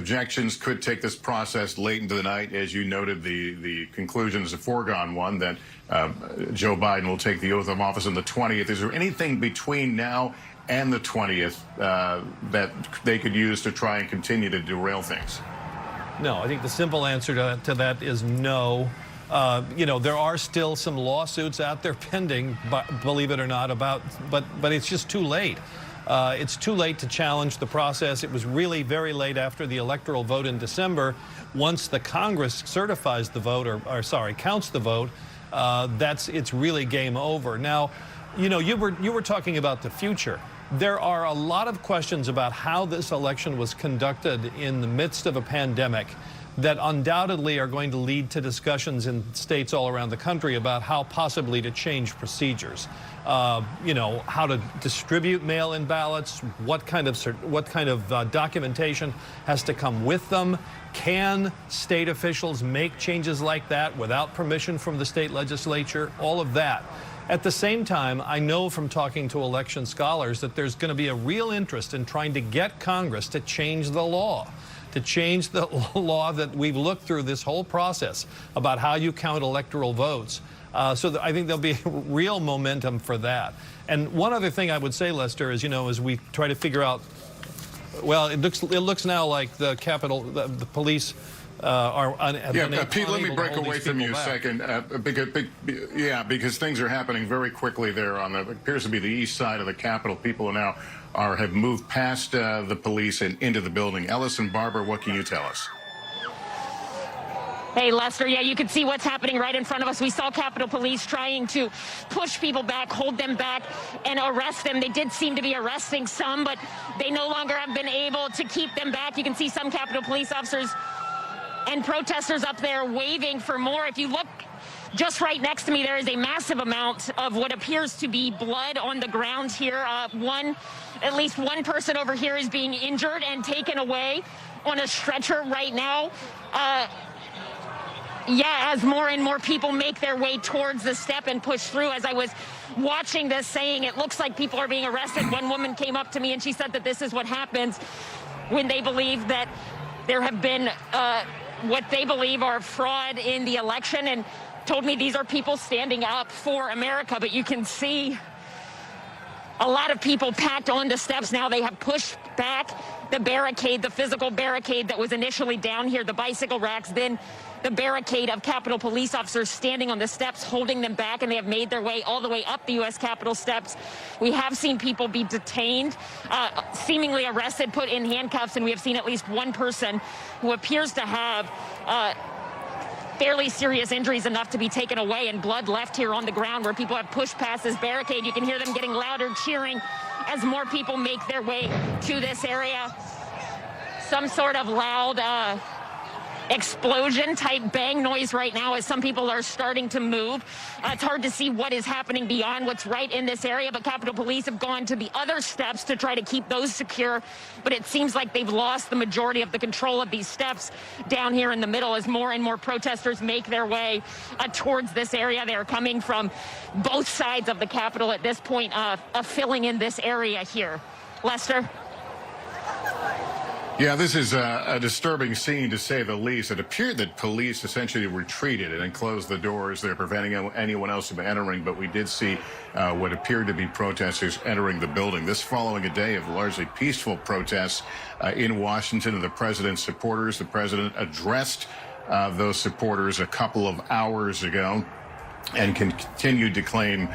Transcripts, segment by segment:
objections could take this process late into the night. As you noted, the conclusion is a foregone one that Joe Biden will take the oath of office on the 20th. Is there anything between now and the 20th that they could use to try and continue to derail things? No, I think the simple answer to that is no. You know, there are still some lawsuits out there pending, believe it or not, but it's just too late. It's too late to challenge the process. It was really very late after the electoral vote in December. Once the Congress certifies the vote, or sorry, counts the vote, it's really game over. Now, you know, you were talking about the future. There are a lot of questions about how this election was conducted in the midst of a pandemic that undoubtedly are going to lead to discussions in states all around the country about how possibly to change procedures. You know, how to distribute mail-in ballots, what kind of documentation has to come with them. Can state officials make changes like that without permission from the state legislature? All of that. At the same time, I know from talking to election scholars that there's going to be a real interest in trying to get Congress to change the law. To change the law that we've looked through this whole process about how you count electoral votes. So I think there'll be real momentum for that. And one other thing I would say, Lester, is, you know, as we try to figure out, well, it looks now like the Capitol, the police are yeah, Pete, let me break away from you a second. Because things are happening very quickly there on the, appears to be the east side of the Capitol. People now have moved past the police and into the building. Ellis and Barbara, what can you tell us? Hey, Lester, yeah, you can see what's happening right in front of us. We saw Capitol Police trying to push people back, hold them back, and arrest them. They did seem to be arresting some, but they no longer have been able to keep them back. You can see some Capitol Police officers and protesters up there waving for more. If you look just right next to me, there is a massive amount of what appears to be blood on the ground here. At least one person over here is being injured and taken away on a stretcher right now. Yeah, as more and more people make their way towards the step and push through. As I was watching this, saying it looks like people are being arrested, one woman came up to me and she said that this is what happens when they believe that there have been what they believe are fraud in the election, and told me these are people standing up for America. But you can see a lot of people packed on the steps now. They have pushed back the barricade, the physical barricade that was initially down here, the bicycle racks, then the barricade of Capitol Police officers standing on the steps, holding them back, and they have made their way all the way up the U.S. Capitol steps. We have seen people be detained, seemingly arrested, put in handcuffs, and we have seen at least one person who appears to have fairly serious injuries enough to be taken away, and blood left here on the ground where people have pushed past this barricade. You can hear them getting louder, cheering as more people make their way to this area. Some sort of loud explosion type bang noise right now as some people are starting to move. It's hard to see what is happening beyond what's right in this area, but Capitol Police have gone to the other steps to try to keep those secure, but it seems like they've lost the majority of the control of these steps down here in the middle as more and more protesters make their way towards this area. They are coming from both sides of the Capitol at this point, filling in this area here. Lester? Yeah, this is a disturbing scene, to say the least. It appeared that police essentially retreated and closed the doors. They're preventing anyone else from entering, but we did see what appeared to be protesters entering the building. This following a day of largely peaceful protests in Washington of the president's supporters. The president addressed those supporters a couple of hours ago and continued to claim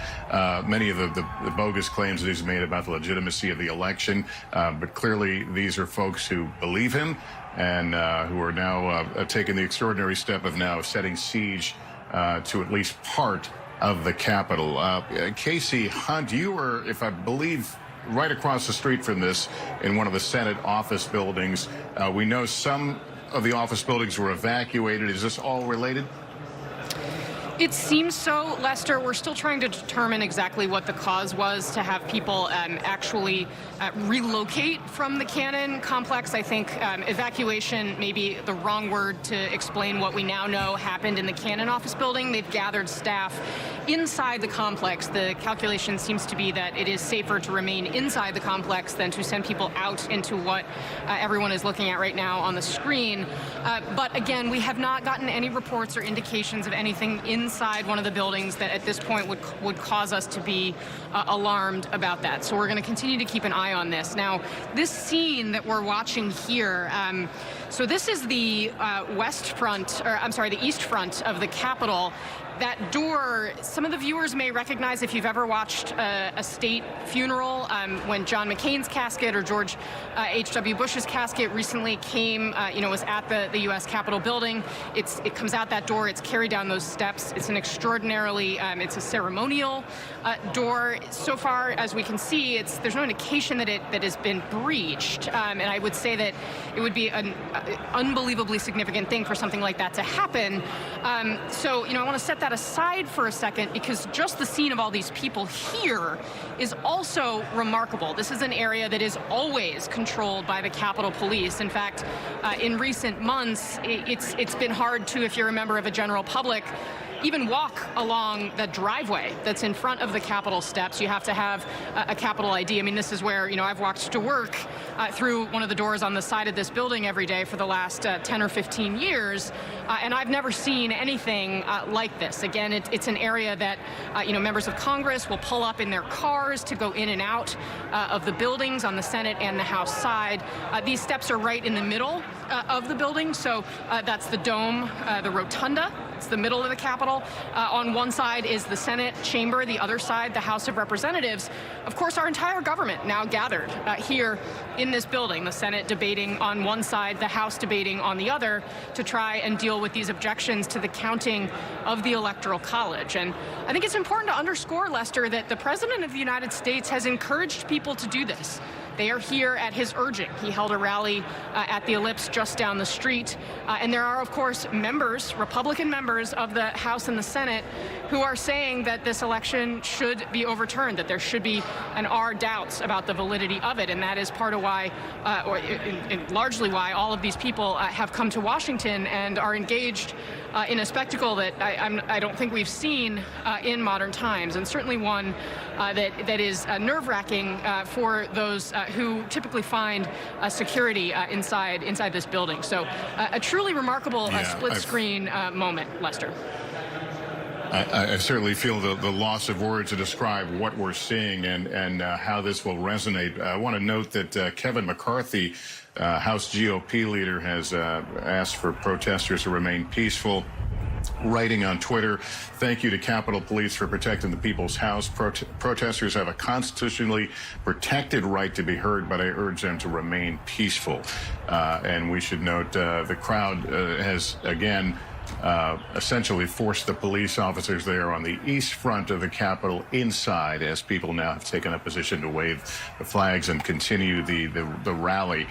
many of the bogus claims that he's made about the legitimacy of the election. But clearly, these are folks who believe him and who are now taking the extraordinary step of now setting siege to at least part of the Capitol. KASIE, Hunt, you were, if I believe, right across the street from this in one of the Senate office buildings. We know some of the office buildings were evacuated. Is this all related? It seems so, Lester. We're still trying to determine exactly what the cause was to have people actually relocate from the Cannon complex. I think evacuation may be the wrong word to explain what we now know happened in the Cannon office building. They've gathered staff inside the complex, the calculation seems to be that it is safer to remain inside the complex than to send people out into what everyone is looking at right now on the screen. But again, we have not gotten any reports or indications of anything inside one of the buildings that at this point would cause us to be alarmed about that. So we're going to continue to keep an eye on this. Now, this scene that we're watching here, so this is the the east front of the Capitol. That door, some of the viewers may recognize if you've ever watched a state funeral, when John McCain's casket or George H.W. Bush's casket recently came, was at the U.S. Capitol building. It comes out that door. It's carried down those steps. It's an extraordinarily, it's a ceremonial door. So far as we can see, there's no indication that it has been breached. And I would say that it would be an unbelievably significant thing for something like that to happen. So, I want to set that aside for a second, because just the scene of all these people here is also remarkable. This is an area that is always controlled by the Capitol Police. In fact, in recent months, it's been hard to, if you're a member of a general public, even walk along the driveway that's in front of the Capitol steps. You have to have a Capitol ID. I mean, this is where, I've walked to work through one of the doors on the side of this building every day for the last 10 or 15 years, and I've never seen anything like this. Again, it's an area that, members of Congress will pull up in their cars to go in and out of the buildings on the Senate and the House side. These steps are right in the middle of the building, so that's the dome, the rotunda. It's the middle of the Capitol. On one side is the Senate chamber, the other side, the House of Representatives. Of course, our entire government now gathered here in this building, the Senate debating on one side, the House debating on the other, to try and deal with these objections to the counting of the Electoral College. And I think it's important to underscore, Lester, that the President of the United States has encouraged people to do this. They are here at his urging. He held a rally at the Ellipse just down the street. And there are, of course, members, Republican members of the House and the Senate, who are saying that this election should be overturned, that there should be and are doubts about the validity of it. And that is part of why, largely why, all of these people have come to Washington and are engaged in a spectacle that I don't think we've seen in modern times, and certainly one that is nerve-wracking for those who typically find security inside this building. So a truly remarkable split-screen moment, Lester. I certainly feel the loss of words to describe what we're seeing and how this will resonate. I want to note that Kevin McCarthy, House GOP leader, has asked for protesters to remain peaceful, writing on Twitter, "Thank you to Capitol Police for protecting the people's house. Protesters have a constitutionally protected right to be heard, but I urge them to remain peaceful." And we should note the crowd has, again, essentially forced the police officers there on the east front of the Capitol inside, as people now have taken a position to wave the flags and continue the rally.